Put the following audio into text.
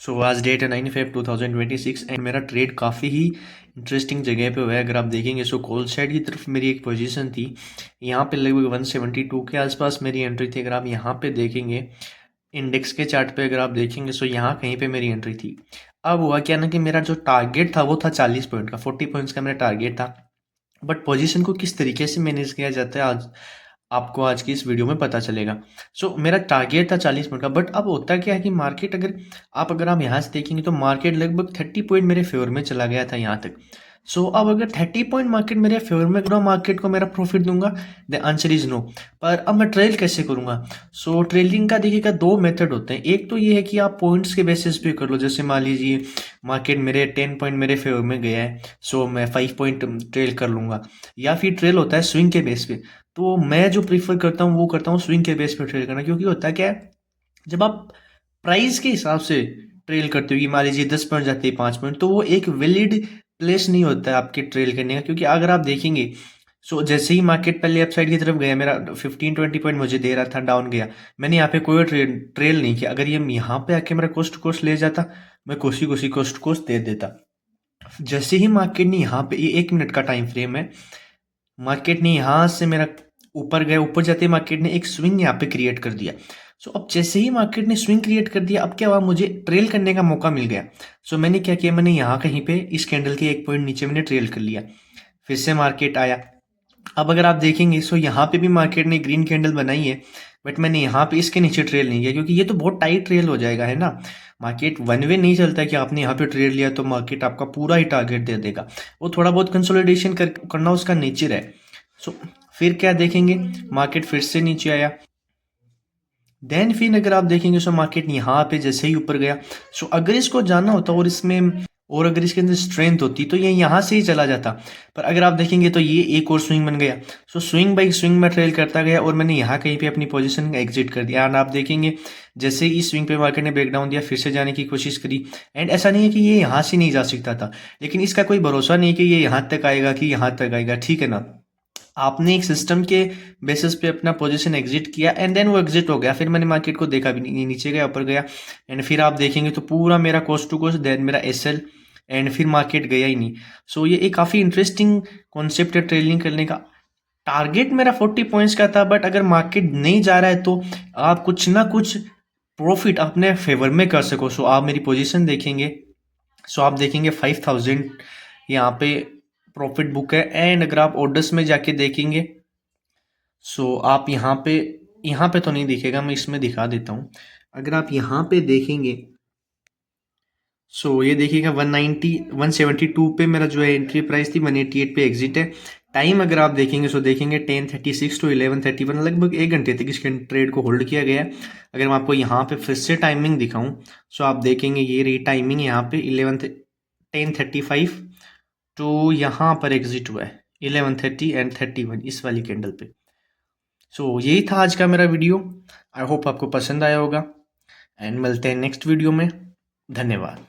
सो आज डेट है 9/5/2026 एंड मेरा ट्रेड काफ़ी ही इंटरेस्टिंग जगह पे हुआ है। अगर आप देखेंगे सो कॉल साइड की तरफ मेरी एक पोजीशन थी, यहाँ पे लगभग 172 के आसपास मेरी एंट्री थी। अगर आप यहाँ पे देखेंगे इंडेक्स के चार्ट पे, अगर आप देखेंगे सो यहाँ कहीं पे मेरी एंट्री थी। अब हुआ क्या ना कि मेरा जो टारगेट था वो था 40 पॉइंट का, 40 पॉइंट्स का मेरा टारगेट था। बट पोजीशन को किस तरीके से मैनेज किया जाता है आज आपको आज की इस वीडियो में पता चलेगा। मेरा टारगेट था 40 पॉइंट का, बट अब होता क्या है कि मार्केट अगर आप यहाँ से देखेंगे तो मार्केट लगभग 30 पॉइंट मेरे फेवर में चला गया था यहाँ तक। अब अगर 30 पॉइंट मार्केट मेरे फेवर में, पूरा मार्केट को मेरा प्रॉफिट दूंगा? The answer is no. पर अब मैं ट्रेल कैसे करूंगा? ट्रेलिंग का देखिएगा दो मेथड होते हैं। एक तो ये है कि आप पॉइंट्स के बेसिस पे कर लो। जैसे मान लीजिए मार्केट मेरे 10 पॉइंट मेरे फेवर में गया है, मैं 5 पॉइंट ट्रेल कर लूंगा। या फिर ट्रेल होता है स्विंग के बेस पे। तो मैं जो प्रीफर करता हूँ वो करता हूँ स्विंग के बेस पे ट्रेल करना। क्योंकि होता है क्या है, जब आप प्राइस के हिसाब से ट्रेल करते हो कि मान लीजिए 10 पॉइंट जाते हैं 5 पॉइंट, तो वो एक वैलिड प्लेस नहीं होता है आपके ट्रेल करने का। क्योंकि अगर आप देखेंगे जैसे ही मार्केट पहले अपसाइड की तरफ गया, मेरा 15-20 पॉइंट मुझे दे रहा था, डाउन गया, मैंने यहाँ पे कोई ट्रेल नहीं किया। अगर ये यहाँ पे आके मेरा कोस्ट टू कोस्ट ले जाता, मैं कोसी कोसी कोस्ट टू कोस्ट दे देता। जैसे ही मार्केट ने यहाँ पे, ये 1 मिनट का टाइम फ्रेम है, मार्केट ने यहाँ से मेरा ऊपर गया, ऊपर जाते ही मार्केट ने एक स्विंग यहाँ पे क्रिएट कर दिया। अब जैसे ही मार्केट ने स्विंग क्रिएट कर दिया, अब क्या हुआ, मुझे ट्रेल करने का मौका मिल गया। मैंने क्या किया, मैंने यहाँ कहीं पे इस कैंडल के 1 पॉइंट नीचे मैंने ट्रेल कर लिया। फिर से मार्केट आया। अब अगर आप देखेंगे यहाँ पे भी मार्केट ने ग्रीन कैंडल बनाई है, बट मैंने यहाँ पे इसके नीचे ट्रेल नहीं किया, क्योंकि ये तो बहुत टाइट ट्रेल हो जाएगा, है ना। मार्केट वन वे नहीं चलता कि आपने यहाँ पे ट्रेड लिया तो मार्केट आपका पूरा ही टारगेट दे देगा। वो थोड़ा बहुत कंसोलिडेशन करना उसका नेचर है। सो फिर क्या देखेंगे, मार्केट फिर से नीचे आया। देन फिर अगर आप देखेंगे मार्केट यहाँ पे जैसे ही ऊपर गया, अगर इसको जाना होता और अगर इसके अंदर स्ट्रेंथ होती तो ये यहाँ से ही चला जाता। पर अगर आप देखेंगे तो ये एक और स्विंग बन गया। स्विंग बाई स्विंग में ट्रेल करता गया और मैंने यहाँ कहीं पे अपनी पोजीशन एग्जिट कर दिया। एंड आप देखेंगे जैसे ही इस स्विंग पे मार्केट ने ब्रेकडाउन दिया, फिर से जाने की कोशिश करी। एंड ऐसा नहीं है कि ये यहाँ से नहीं जा सकता था, लेकिन इसका कोई भरोसा नहीं कि ये यहाँ तक आएगा कि यहाँ तक आएगा, ठीक है ना। आपने एक सिस्टम के बेसिस पे अपना पोजीशन एग्जिट किया एंड देन वो एग्जिट हो गया। फिर मैंने मार्केट को देखा भी नहीं, नीचे गया ऊपर गया। एंड फिर आप देखेंगे तो पूरा मेरा कोस्ट टू कोस्ट, देन मेरा एसएल, एंड फिर मार्केट गया ही नहीं। ये एक काफ़ी इंटरेस्टिंग कॉन्सेप्ट है ट्रेडिंग करने का। टारगेट मेरा 40 पॉइंट्स का था, बट अगर मार्केट नहीं जा रहा है तो आप कुछ ना कुछ प्रॉफिट अपने फेवर में कर सको। आप मेरी पोजीशन देखेंगे, आप देखेंगे 5000 यहाँ पे प्रॉफिट बुक है। एंड अगर आप ऑर्डर्स में जाके देखेंगे, आप यहाँ पे तो नहीं दिखेगा, मैं इसमें दिखा देता हूँ। अगर आप यहाँ पे देखेंगे, ये देखिएगा 172 पे मेरा जो है एंट्री प्राइस थी, 188 पे एग्जिट है। टाइम अगर आप देखेंगे देखेंगे 10:36 टू 11:31, लगभग 1 घंटे तक इसके ट्रेड को होल्ड किया गया है। अगर मैं आपको यहाँ पे फिर से टाइमिंग दिखाऊं, आप देखेंगे ये रही टाइमिंग यहाँ पे 10:35 तो यहाँ पर एग्जिट हुआ है 11:30 एंड 31 इस वाली कैंडल पे। यही था आज का मेरा वीडियो। आई होप आपको पसंद आया होगा एंड मिलते हैं नेक्स्ट वीडियो में। धन्यवाद।